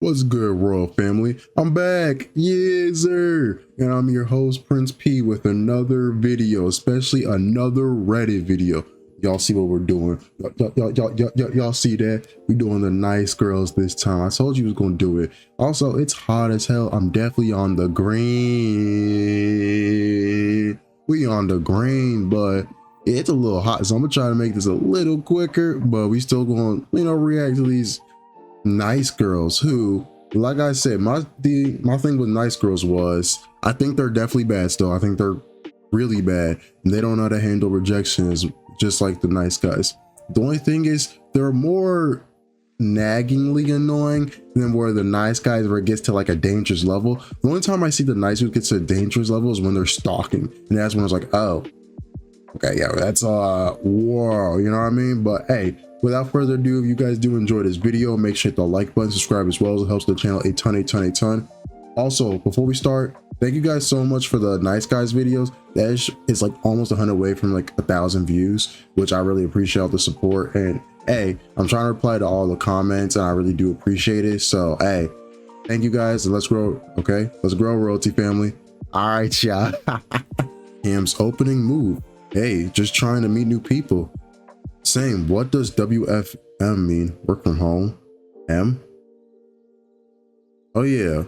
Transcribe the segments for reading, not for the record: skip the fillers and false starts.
What's good, royal family? I'm back, yes sir, and I'm your host Prince P with another video, especially another Reddit video. Y'all see what we're doing? Y'all see that? We doing the nice girls this time. I told you I was gonna do it. Also, it's hot as hell. I'm definitely on the green. We on the green, but it's a little hot, so I'm gonna try to make this a little quicker. But we still gonna, react to these nice girls who, like I said, my thing with nice girls was I think they're definitely bad still. I think they're really bad and they don't know how to handle rejection, is just like the nice guys. The only thing is they're more naggingly annoying than where the nice guys, where it gets to like a dangerous level. The only time I see the nice dudes get to a dangerous level is when they're stalking, and that's when I was like, oh okay, yeah, that's whoa, you know what I mean? But hey, without further ado, if you guys do enjoy this video, make sure to hit the like button, subscribe as well, as it helps the channel a ton. Also, before we start, thank you guys so much for the nice guys videos. That is like almost 100 away from like 1,000 views, which I really appreciate all the support. And hey, I'm trying to reply to all the comments and I really do appreciate it. So hey, thank you guys, and let's grow. Okay, let's grow, royalty family. All right, y'all. Cam's opening move. Hey, just trying to meet new people. Same. What does WFM mean? Work from home. M? Oh yeah.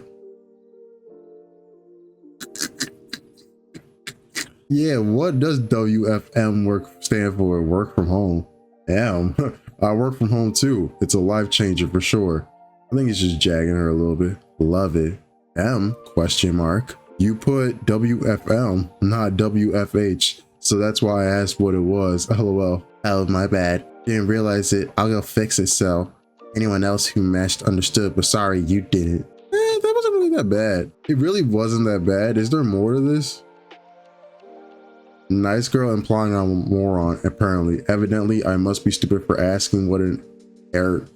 Yeah, what does WFM stand for? Work from home. M. I work from home too. It's a life changer for sure. I think it's just jagging her a little bit. Love it. M? Question mark. You put WFM, not WFH. So that's why I asked what it was. LOL. Oh, my bad. Didn't realize it. I'll go fix it. So anyone else who matched understood, but sorry, you didn't. That wasn't really that bad. It really wasn't that bad. Is there more to this? Nice girl implying I'm a moron, apparently. Evidently, I must be stupid for asking what an error.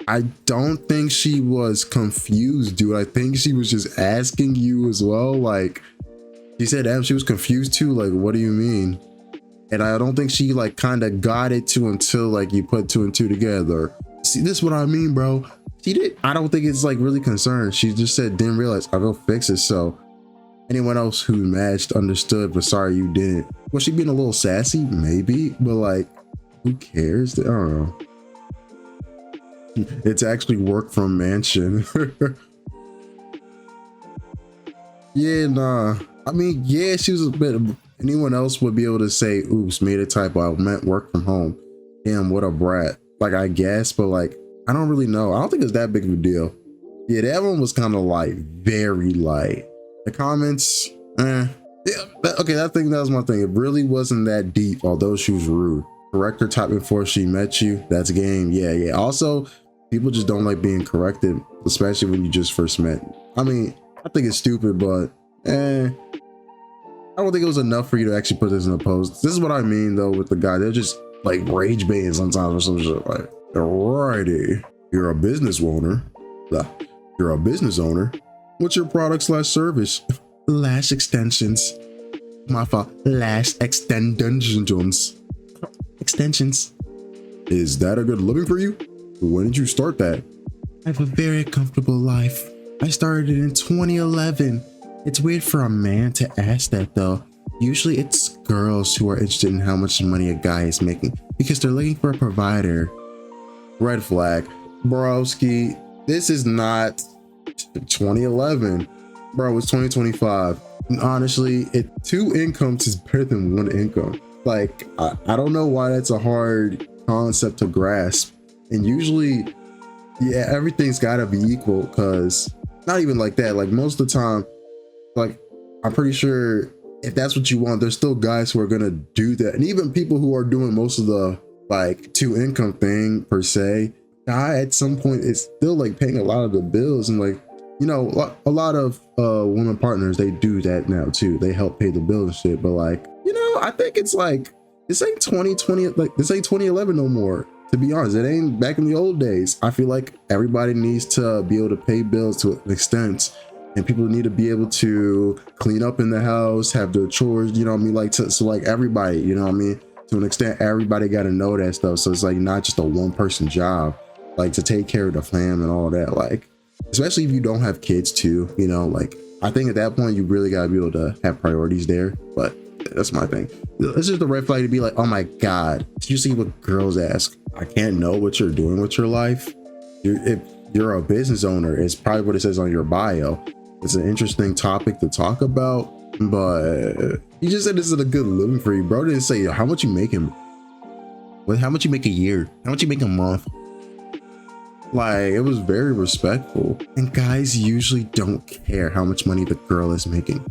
I don't think she was confused, dude. I think she was just asking you as well. Like, she said, damn, she was confused too. Like, what do you mean? And I don't think she like kind of got it too until like you put 2 and 2 together. See, this is what I mean, bro. She did. I don't think it's like really concerned. She just said, didn't realize. I'll go fix it. So anyone else who matched understood, but sorry you didn't. Was she being a little sassy? Maybe, but like, who cares? I don't know. It's actually work from mansion. Yeah, nah. I mean, yeah, she was a bit. Anyone else would be able to say, oops, made a typo. I meant work from home. Damn, what a brat. Like, I guess, but like, I don't really know. I don't think it's that big of a deal. Yeah, that one was kind of like very light. The comments, yeah, okay, that was my thing. It really wasn't that deep, although she was rude. Correct her type before she met you. That's game. Yeah. Also, people just don't like being corrected, especially when you just first met. I mean, I think it's stupid, but I don't think it was enough for you to actually put this in a post. This is what I mean though with the guy. They're just like rage baiting sometimes or some shit like, alrighty, you're a business owner. You're a business owner. What's your product / service? Lash extensions. My fault. Lash extensions. Extensions. Is that a good living for you? When did you start that? I have a very comfortable life. I started it in 2011. It's weird for a man to ask that though. Usually it's girls who are interested in how much money a guy is making because they're looking for a provider. Red flag. Broski, this is not 2011. Bro, it's 2025. And honestly, 2 incomes is better than 1 income. Like, I don't know why that's a hard concept to grasp. And usually, yeah, everything's gotta be equal, because not even like that. Like most of the time, like I'm pretty sure if that's what you want, there's still guys who are gonna do that. And even people who are doing most of the like 2 income thing per se, guy at some point is still like paying a lot of the bills. And like, you know, a lot of women partners, they do that now too. They help pay the bills and shit. But like, you know, I think it's like, this ain't 2020, like this ain't 2011 no more. To be honest, it ain't back in the old days. I feel like everybody needs to be able to pay bills to an extent, and people need to be able to clean up in the house, have their chores, you know what I mean? Like, so like everybody, you know what I mean? To an extent, everybody got to know that stuff. So it's like not just a 1-person job, like to take care of the fam and all that. Like, especially if you don't have kids too, you know, like I think at that point you really gotta be able to have priorities there. But that's my thing. This is the red flag to be like, oh my God, did you see what girls ask? I can't know what you're doing with your life. If you're a business owner, it's probably what it says on your bio. It's an interesting topic to talk about, but you just said this is a good living for you, bro. Didn't say how much you making. How much you make a year? How much you make a month? Like, it was very respectful. And guys usually don't care how much money the girl is making.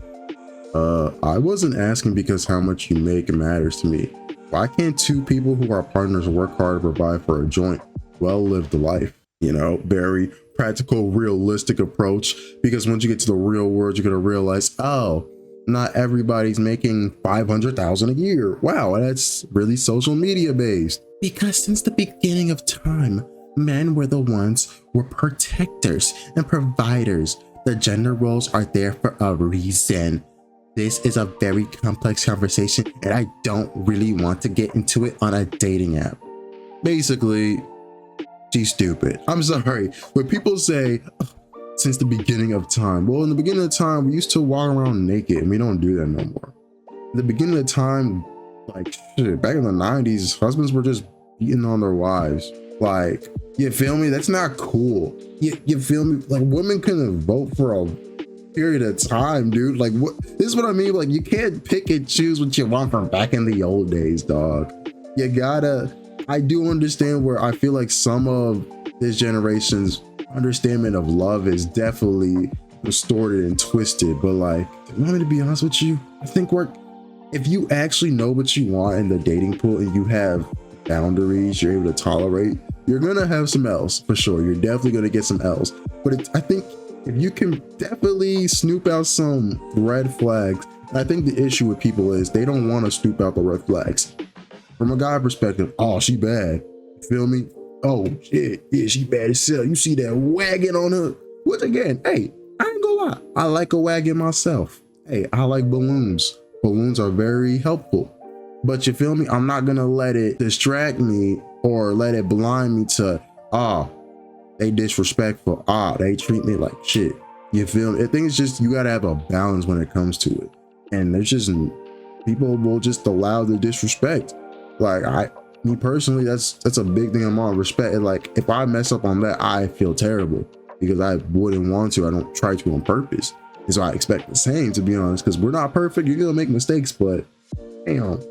I wasn't asking because how much you make matters to me. Why can't two people who are partners work hard to provide for a joint, well-lived life? You know, very practical, realistic approach. Because once you get to the real world, you're gonna realize, oh, not everybody's making 500,000 a year. Wow, that's really social media based. Because since the beginning of time, men were the ones who were protectors and providers. The gender roles are there for a reason. This is a very complex conversation and I don't really want to get into it on a dating app. Basically, she's stupid. I'm sorry. When people say, oh, since the beginning of time. Well, in the beginning of time, we used to walk around naked and we don't do that no more. In the beginning of time, like shit, back in the 90s, husbands were just beating on their wives. Like, you feel me? That's not cool. You feel me? Like, women couldn't vote for a period of time, dude. Like, what? This is what I mean. Like, you can't pick and choose what you want from back in the old days, dog. You gotta. I do understand where I feel like some of this generation's understanding of love is definitely distorted and twisted, but like, you want me to be honest with you? I think if you actually know what you want in the dating pool and you have boundaries you're able to tolerate, you're gonna have some L's for sure. You're definitely gonna get some L's, but I think if you can definitely snoop out some red flags, I think the issue with people is they don't want to snoop out the red flags. From a guy perspective, oh, she bad, you feel me? Oh shit, yeah, she bad as hell. You see that wagon on her? Which again, hey, I ain't gonna lie, I like a wagon myself. Hey, I like balloons. Balloons are very helpful. But you feel me? I'm not gonna let it distract me or let it blind me to, they disrespectful. They treat me like shit. You feel me? I think it's just, you gotta have a balance when it comes to it. And there's just, people will just allow the disrespect. Like me personally, that's a big thing I'm on, respect. And like, if I mess up on that, I feel terrible because I wouldn't want to. I don't try to on purpose. And so I expect the same, to be honest, because we're not perfect. You're gonna make mistakes, but damn,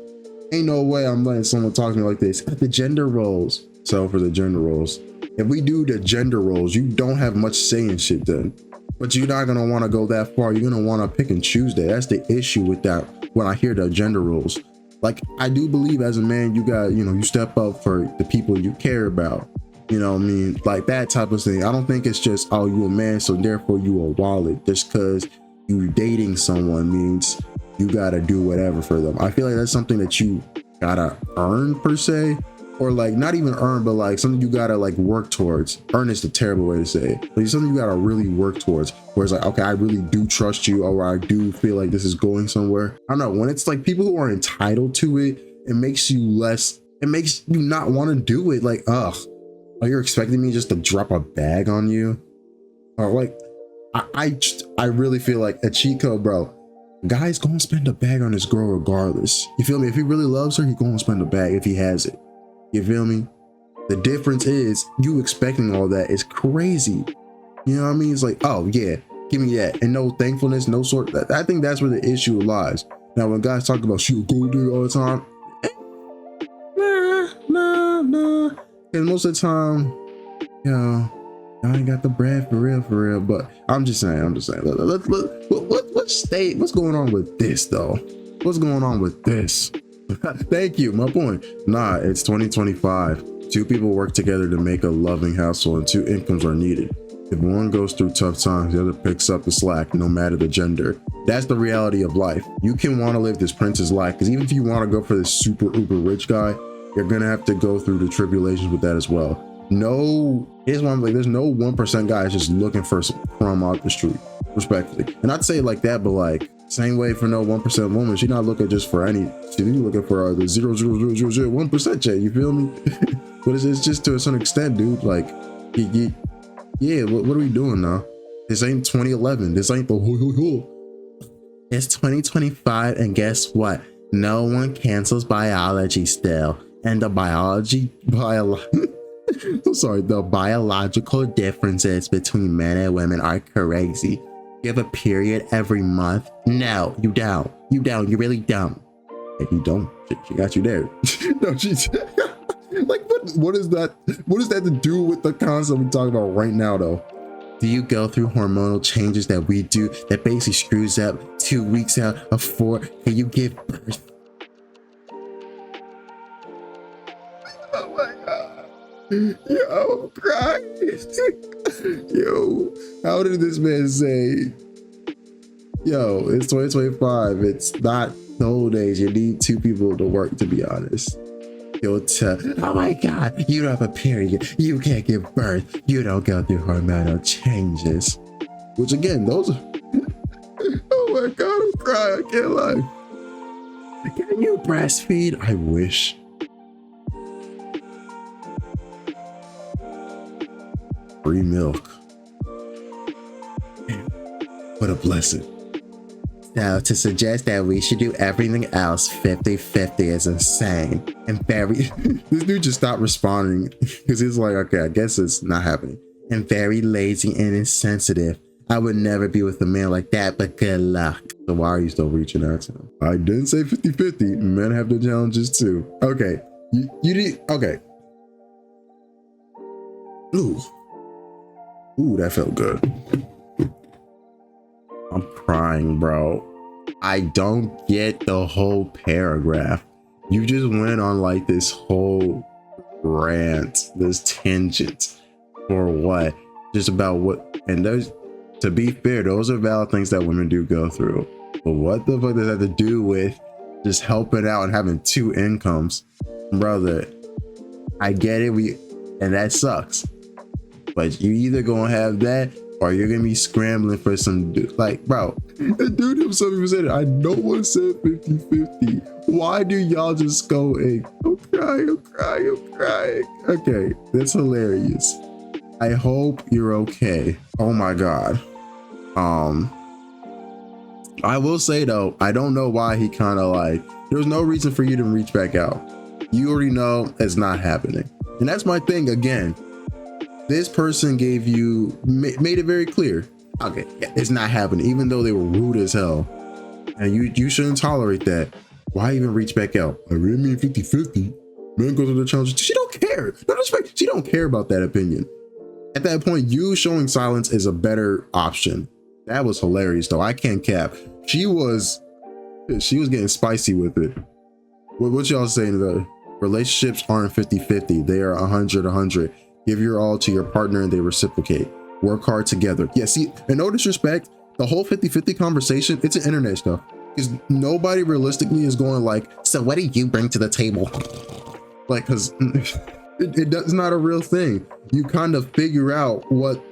ain't no way I'm letting someone talk to me like this. The gender roles. So for the gender roles, if we do the gender roles, you don't have much say in shit then. But you're not gonna want to go that far. You're gonna want to pick and choose that. That's the issue with that when I hear the gender roles. Like, I do believe as a man, you got, you step up for the people you care about. You know what I mean? Like that type of thing. I don't think it's just, oh, you a man, so therefore you a wallet. Just because you dating someone means you gotta do whatever for them. I feel like that's something that you gotta earn per se, or like not even earn, but like something you gotta like work towards. Earn is the terrible way to say it, but it's something you gotta really work towards, where it's like, okay, I really do trust you, or I do feel like this is going somewhere. I don't know, when it's like people who are entitled to it, it makes you not want to do it. Like, ugh, are you expecting me just to drop a bag on you? Or like, I really feel like a cheat code, bro. Guy's gonna spend a bag on his girl regardless. You feel me? If he really loves her, he's gonna spend a bag if he has it. You feel me? The difference is you expecting all that is crazy. You know what I mean? It's like, oh yeah, give me that. And no thankfulness, no sort. I think that's where the issue lies. Now, when guys talk about shoot a gold digger all the time, nah. And most of the time, I ain't got the bread for real. But I'm just saying. What's going on with this though? What's going on with this? Thank you. My point. Nah, it's 2025. Two people work together to make a loving household and two incomes are needed. If one goes through tough times, the other picks up the slack, no matter the gender. That's the reality of life. You can want to live this prince's life, because even if you want to go for this super uber rich guy, you're going to have to go through the tribulations with that as well. Here's one, like, there's no 1% guys just looking for some crumb out the street, respectfully. And I'd say it like that, but like, same way for no 1% woman, she's not looking just for any, she's looking for the 0.00001% check, you feel me? But it's just to a certain extent, dude, like, Yeah, what are we doing now? This ain't 2011. This ain't the It's 2025, and guess what? No one cancels biology still. And the the biological differences between men and women are crazy. You have a period every month? No, you don't. You don't. You really don't. If you don't, she got you there. No, she's like, what is that? What does that to do with the concept we're talking about right now, though? Do you go through hormonal changes that we do that basically screws up 2 weeks out of 4? Can you give birth? Oh my God. Yo, Christ. Yo, how did this man say, yo, it's 2025. It's not the old days. You need 2 people to work, to be honest. You'll tell, oh my God, you don't have a period. You can't give birth. You don't go through hormonal changes. Which again, those are, oh my God, I'm crying. I can't lie. Can you breastfeed? I wish. Free milk. What a blessing. Now, to suggest that we should do everything else 50-50 is insane. And very, this dude just stopped responding because he's like, okay, I guess it's not happening. And very lazy and insensitive. I would never be with a man like that, but good luck. So why are you still reaching out to him? I didn't say 50-50. Men have their challenges too. Okay, you did, okay. Ooh, that felt good. I'm crying, bro. I don't get the whole paragraph. You just went on like this whole rant, this tangent for what? Just about what? And those, to be fair, those are valid things that women do go through. But what the fuck does that have to do with just helping out and having 2 incomes? Brother, I get it, and that sucks. But you either gonna have that or you're gonna be scrambling for some, like, bro, the dude himself even said it. I no one said 50-50. Why do y'all just go in? I'm crying. Okay, that's hilarious. I hope you're okay. Oh my God. I will say though, I don't know why he kind of like, there's no reason for you to reach back out. You already know it's not happening. And that's my thing again. This person gave you, made it very clear. Okay, it's not happening, even though they were rude as hell. And you shouldn't tolerate that. Why even reach back out? I really mean 50-50. Man goes to the challenge. She don't care. No disrespect. She don't care about that opinion. At that point, you showing silence is a better option. That was hilarious though. I can't cap. She was getting spicy with it. What y'all saying? The relationships aren't 50-50. They are 100-100. Give your all to your partner and they reciprocate. Work hard together. Yeah, see, and no disrespect, the whole 50-50 conversation, it's an internet stuff. Because nobody realistically is going like, so what do you bring to the table? Like, because it's not a real thing. You kind of figure out what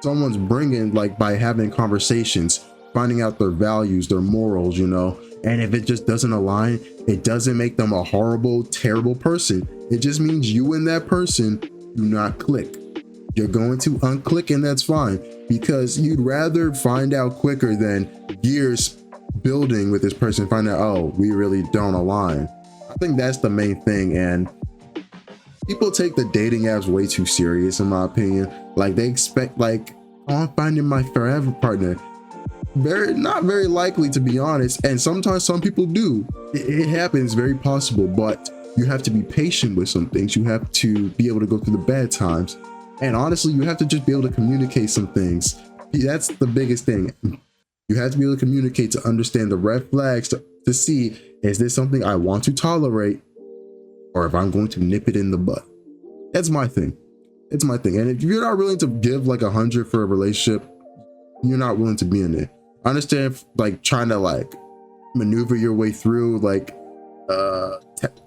someone's bringing, like by having conversations, finding out their values, their morals, you know? And if it just doesn't align, it doesn't make them a horrible, terrible person. It just means you and that person do not click. You're going to unclick, and that's fine, because you'd rather find out quicker than years building with this person, find out, oh, we really don't align. I think that's the main thing. And people take the dating apps way too serious, in my opinion. Like they expect, like, oh, I'm finding my forever partner. Not very likely, to be honest. And sometimes some people do. It happens, very possible, but you have to be patient with some things. You have to be able to go through the bad times. And honestly, you have to just be able to communicate some things. That's the biggest thing. You have to be able to communicate to understand the red flags to see, is this something I want to tolerate or if I'm going to nip it in the butt? That's my thing. It's my thing. And if you're not willing to give like 100 for a relationship, you're not willing to be in it. I understand like trying to like maneuver your way through, like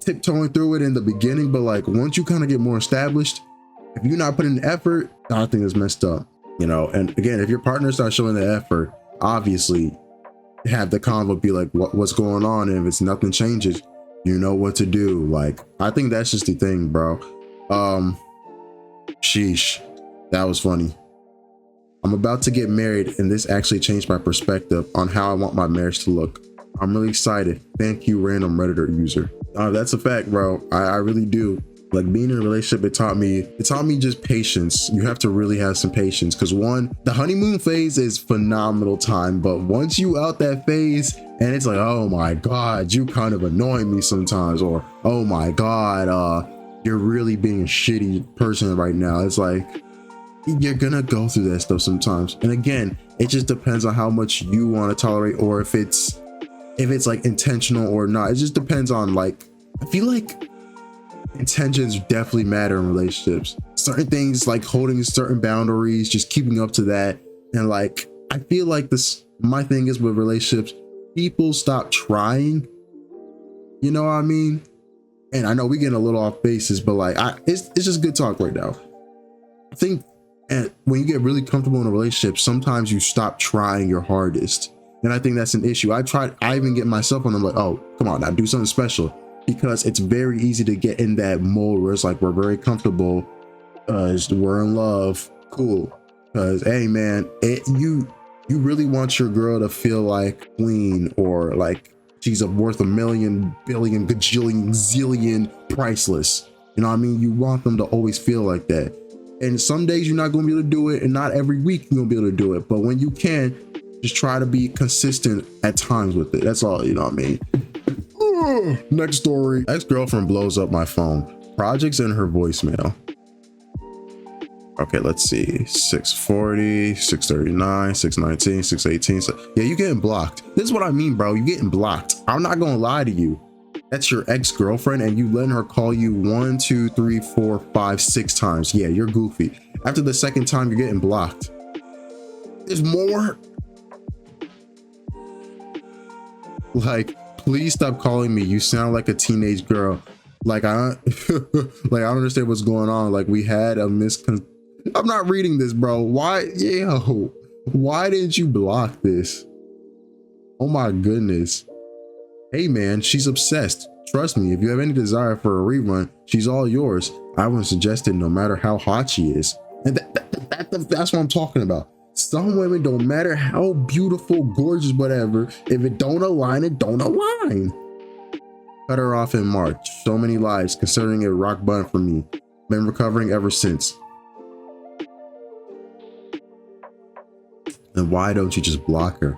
tiptoeing through it in the beginning, but like once you kind of get more established, if you're not putting the effort, I think it's messed up, you know. And again, if your partner's not showing the effort, obviously have the convo, be like, what's going on? And if it's nothing changes, you know what to do. Like, I think that's just the thing, bro. Sheesh, that was funny. I'm about to get married, and this actually changed my perspective on how I want my marriage to look. I'm really excited. Thank you, random Redditor user. That's a fact, bro. I really do. Like, being in a relationship, it taught me just patience. You have to really have some patience, because one, the honeymoon phase is phenomenal time, but once you out that phase and it's like, oh my God, you kind of annoy me sometimes, or oh my God, you're really being a shitty person right now. It's like, you're gonna go through that stuff sometimes. And again, it just depends on how much you want to tolerate, or if it's like intentional or not. It just depends on, like, I feel like intentions definitely matter in relationships. Certain things, like holding certain boundaries, just keeping up to that. And like, I feel like my thing is with relationships, people stop trying, you know what I mean? And I know we getting a little off basis, but like, it's just good talk right now. I think, and when you get really comfortable in a relationship, sometimes you stop trying your hardest. And I think that's an issue. I even get myself on them, like, oh, come on now, do something special. Because it's very easy to get in that mode where it's like, we're very comfortable, we're in love, cool. Because, hey man, you really want your girl to feel like queen, or like she's worth a million, billion, gajillion, zillion, priceless. You know what I mean? You want them to always feel like that. And some days you're not going to be able to do it, and not every week you're going to be able to do it. But when you can, just try to be consistent at times with it. That's all, you know what I mean? Next story. Ex-girlfriend blows up my phone. Projects in her voicemail. Okay, let's see. 640, 639, 619, 618. So, yeah, you getting blocked. This is what I mean, bro. You getting blocked. I'm not gonna lie to you. That's your ex-girlfriend, and you letting her call you 1, 2, 3, 4, 5, 6 times. Yeah, you're goofy. After the second time, you're getting blocked. There's more. Like, please stop calling me. You sound like a teenage girl. Like, I don't understand what's going on. Like, we had a I'm not reading this, bro. Why? Yo, why didn't you block this? Oh my goodness. Hey man, she's obsessed. Trust me, if you have any desire for a rerun, she's all yours. I would suggest it no matter how hot she is. And that's what I'm talking about. Some women, don't matter how beautiful, gorgeous, whatever, if it don't align, it don't align. Cut her off in March. So many lives, considering it rock bottom for me. Been recovering ever since. And why don't you just block her?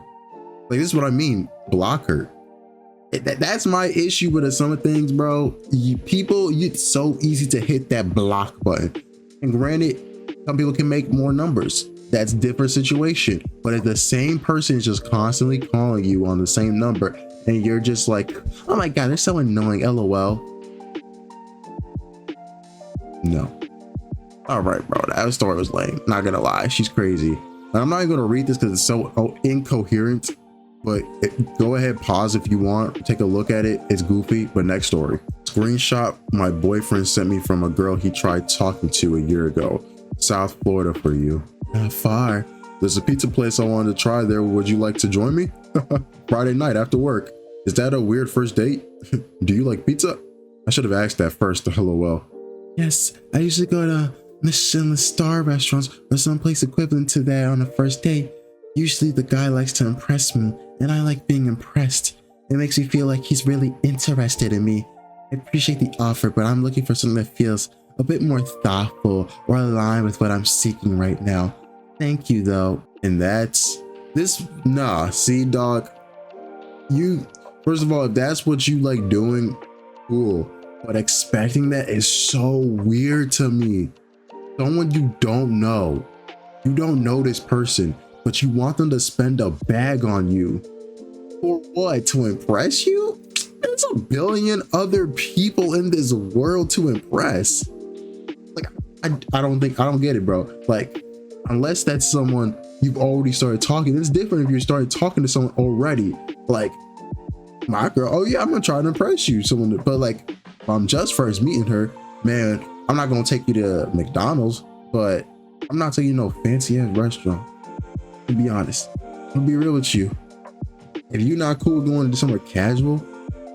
Like, this is what I mean. Block her. That's my issue with some of things, bro. It's so easy to hit that block button. And granted, some people can make more numbers. That's a different situation. But if the same person is just constantly calling you on the same number, and you're just like, oh my God, they're so annoying, LOL. No. All right, bro, that story was lame. Not gonna lie, she's crazy. And I'm not even gonna read this because it's so incoherent, but go ahead, pause if you want, take a look at it. It's goofy, but next story. Screenshot my boyfriend sent me from a girl he tried talking to a year ago. South Florida for you. Not far. There's a pizza place I wanted to try there. Would you like to join me? Friday night after work. Is that a weird first date? Do you like pizza? I should have asked that first. LOL. Yes, I usually go to Michelin star restaurants or someplace equivalent to that on a first date. Usually the guy likes to impress me, and I like being impressed. It makes me feel like he's really interested in me. I appreciate the offer, but I'm looking for something that feels a bit more thoughtful or aligned with what I'm seeking right now. Thank you though. And that's this. Nah, see, dog, you, first of all, if that's what you like doing, cool, but expecting that is so weird to me. Someone you don't know this person, but you want them to spend a bag on you for what? To impress you? There's a billion other people in this world to impress. Like, I don't get it, bro. Like, unless that's someone you've already started talking. It's different if you started talking to someone already. Like, my girl, oh yeah, I'm gonna try to impress you. But like, if I'm just first meeting her, man, I'm not gonna take you to McDonald's, but I'm not taking you to no fancy ass restaurant. To be honest, I'll be real with you. If you're not cool going to somewhere casual,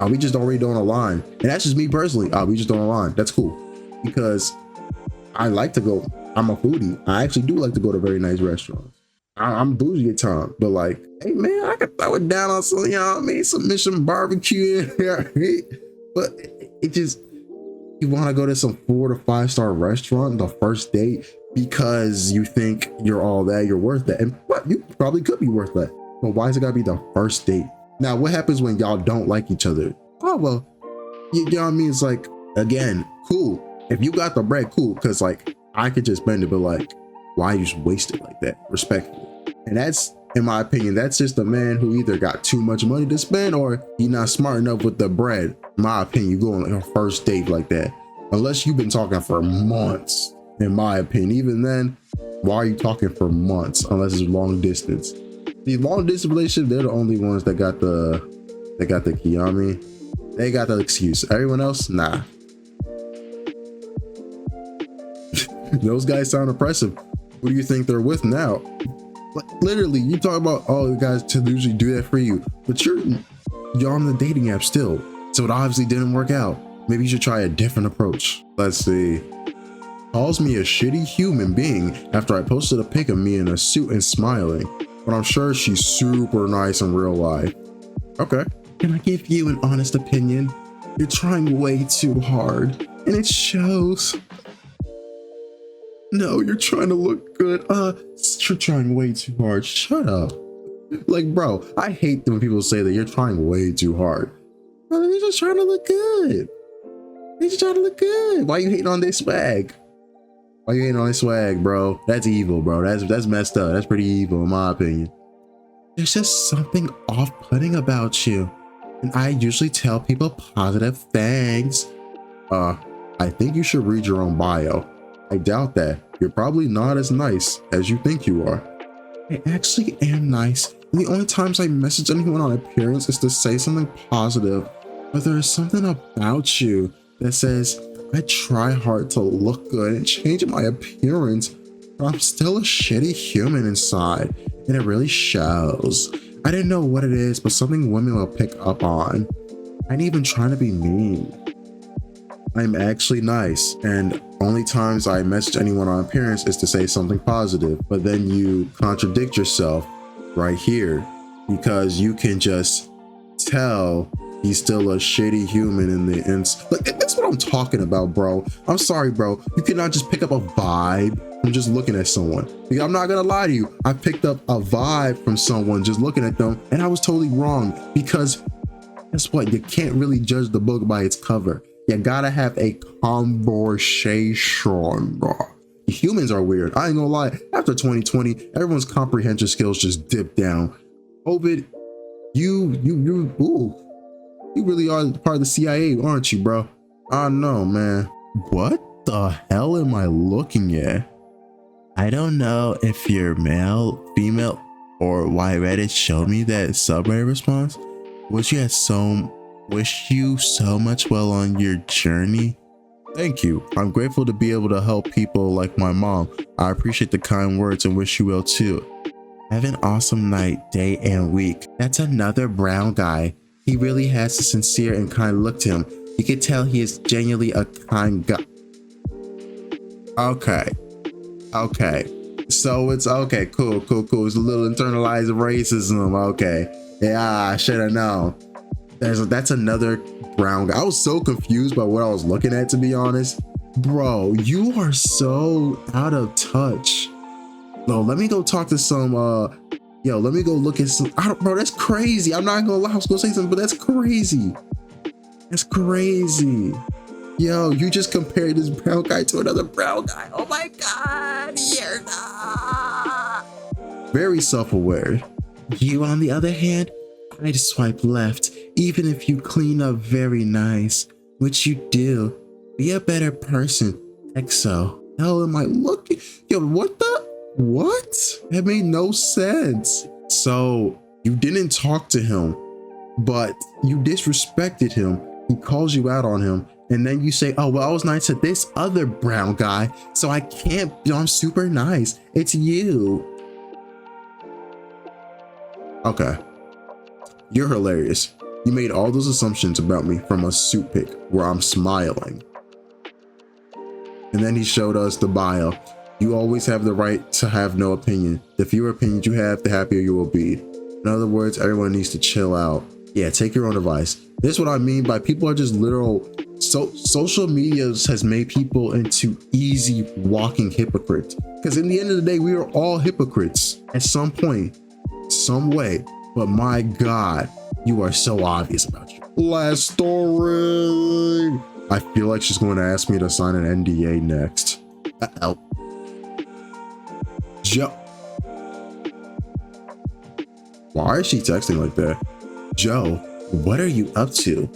we just already don't align. And that's just me personally. We just don't align. That's cool. Because I like to go, I'm a foodie. I actually do like to go to very nice restaurants. I'm bougie at times, but like, hey man, I could throw it down on some, you know what I mean, some Mission barbecue in here. But it just, you want to go to some 4 to 5 star restaurant the first date because you think you're all that, you're worth that, and what, you probably could be worth that. But why is it gotta be the first date? Now, what happens when y'all don't like each other? Oh well, you know what I mean. It's like, again, cool. If you got the bread, cool, because like I could just spend it, but like, why you just waste it like that, respectfully? And that's, in my opinion, that's just a man who either got too much money to spend or he's not smart enough with the bread. In my opinion, you go on like a first date like that, unless you've been talking for months. In my opinion, even then, why are you talking for months unless it's long distance? The long distance relationship, they're the only ones that got the key. You know what I mean? They got the excuse. Everyone else, nah. Those guys sound impressive. Who do you think they're with now? Like, literally, you talk about, oh, the guys to usually do that for you, but you're on the dating app still, so it obviously didn't work out. Maybe you should try a different approach. Let's see. Calls me a shitty human being after I posted a pic of me in a suit and smiling, but I'm sure she's super nice in real life. Okay. Can I give you an honest opinion? You're trying way too hard, and it shows. No, you're trying to look good. You're trying way too hard. Shut up. Like, bro, I hate when people say that you're trying way too hard. Bro, they're just trying to look good. They're just trying to look good. Why you hating on their swag? Why you hating on their swag, bro? That's evil, bro. That's messed up. That's pretty evil, in my opinion. There's just something off-putting about you, and I usually tell people positive things. I think you should read your own bio. I doubt that. You're probably not as nice as you think you are. I actually am nice, and the only times I message anyone on appearance is to say something positive. But there is something about you that says, I try hard to look good and change my appearance, but I'm still a shitty human inside, and it really shows. I didn't know what it is, but something women will pick up on. I ain't even trying to be mean. I'm actually nice, and only times I message anyone on appearance is to say something positive, but then you contradict yourself right here because you can just tell he's still a shitty human in the like, that's what I'm talking about, bro. I'm sorry, bro. You cannot just pick up a vibe from just looking at someone. Because I'm not gonna lie to you, I picked up a vibe from someone just looking at them, and I was totally wrong, because guess what? You can't really judge the book by its cover. You gotta have a conversation. Humans are weird. I ain't gonna lie. After 2020, everyone's comprehension skills just dipped down. COVID, you really are part of the CIA, aren't you, bro? I know, man. What the hell am I looking at? I don't know if you're male, female, or why Reddit showed me that subreddit response. Wish you so much well on your journey. Thank you. I'm grateful to be able to help people like my mom. I appreciate the kind words and wish you well too. Have an awesome night, day, and week. That's another brown guy. He really has a sincere and kind look to him. You can tell he is genuinely a kind guy. Okay. So it's okay. Cool. It's a little internalized racism. Okay. Yeah, I should have known. That's another brown guy. I was so confused by what I was looking at, to be honest. Bro, you are so out of touch. No, let me go talk to some let me go look at some. Bro, that's crazy. I'm not gonna lie, I was gonna say something, but that's crazy. That's crazy. Yo, you just compared this brown guy to another brown guy. Oh my god, you're not. Very self-aware. You, on the other hand, I'd swipe left, even if you clean up very nice, which you do. Be a better person. XO. Hell am I looking? Yo, what? That made no sense. So you didn't talk to him, but you disrespected him. He calls you out on him, and then you say, oh, well, I was nice to this other brown guy, so I can't, I'm super nice. It's you. Okay. You're hilarious. You made all those assumptions about me from a suit pic where I'm smiling. And then he showed us the bio. You always have the right to have no opinion. The fewer opinions you have, the happier you will be. In other words, everyone needs to chill out. Yeah, take your own advice. This is what I mean by people are just literal. Social media has made people into easy walking hypocrites. Because in the end of the day, we are all hypocrites at some point, some way. But my God, you are so obvious about you. Last story. I feel like she's going to ask me to sign an NDA next. Uh-oh. Joe. Why is she texting like that? Joe, what are you up to?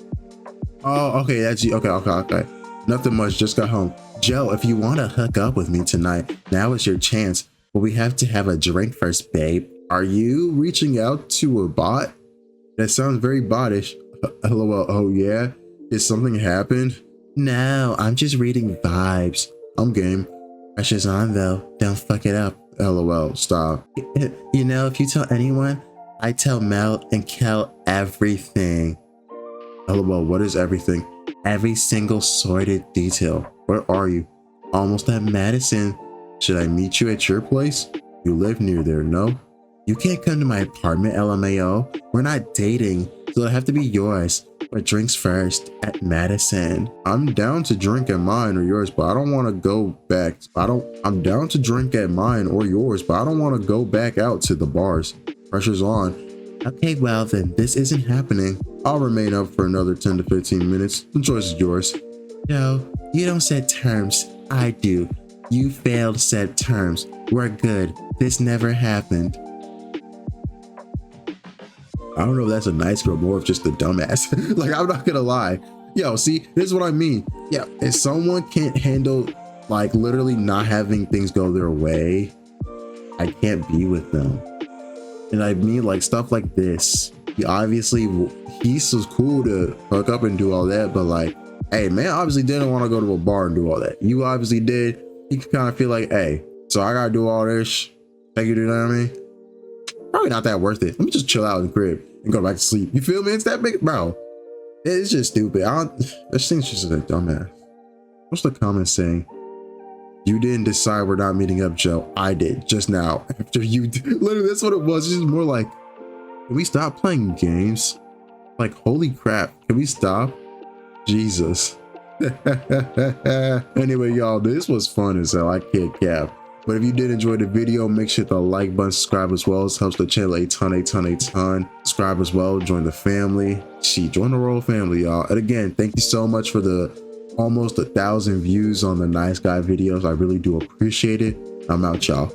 Oh, okay, that's you. Okay. Nothing much, just got home. Joe, if you want to hook up with me tonight, now is your chance. But we have to have a drink first, babe. Are you reaching out to a bot? That sounds very bottish. LOL, oh yeah? Did something happen? No, I'm just reading vibes. I'm game. Pressure's on though, don't fuck it up. LOL, stop. You know, if you tell anyone, I tell Mel and Kel everything. LOL, what is everything? Every single sordid detail. Where are you? Almost at Madison. Should I meet you at your place? You live near there, no? You can't come to my apartment, LMAO. We're not dating, so it'll have to be yours. But drinks first at Madison. I'm down to drink at mine or yours, but I don't want to go back. I'm down to drink at mine or yours, but I don't want to go back out to the bars. Pressure's on. Okay, well then this isn't happening. I'll remain up for another 10 to 15 minutes. The choice is yours. No, you don't set terms. I do. You failed to set terms. We're good. This never happened. I don't know if that's a nice girl, more of just a dumbass. Like, I'm not gonna lie. Yo, see, this is what I mean. Yeah, if someone can't handle, like, literally not having things go their way, I can't be with them. And I mean, like, stuff like this. He's so cool to hook up and do all that, but like, hey, man obviously didn't want to go to a bar and do all that. You obviously did. You can kind of feel like, hey, so I gotta do all this. Take you to, you know what I mean? Probably not that worth it. Let me just chill out in the crib and go back to sleep. You feel me? It's that big, bro. It's just stupid. This thing's just a dumbass. What's the comment saying? You didn't decide we're not meeting up, Joe. I did just now. After you, literally, that's what it was. It's just more like, can we stop playing games? Like, holy crap, can we stop? Jesus. Anyway, y'all, this was fun as hell. I can't cap. But if you did enjoy the video, make sure to like button, subscribe as well. It helps the channel a ton. Subscribe as well, join the family. Join the royal family, y'all. And again, thank you so much for the almost 1,000 views on the Nice Guy videos. I really do appreciate it. I'm out, y'all.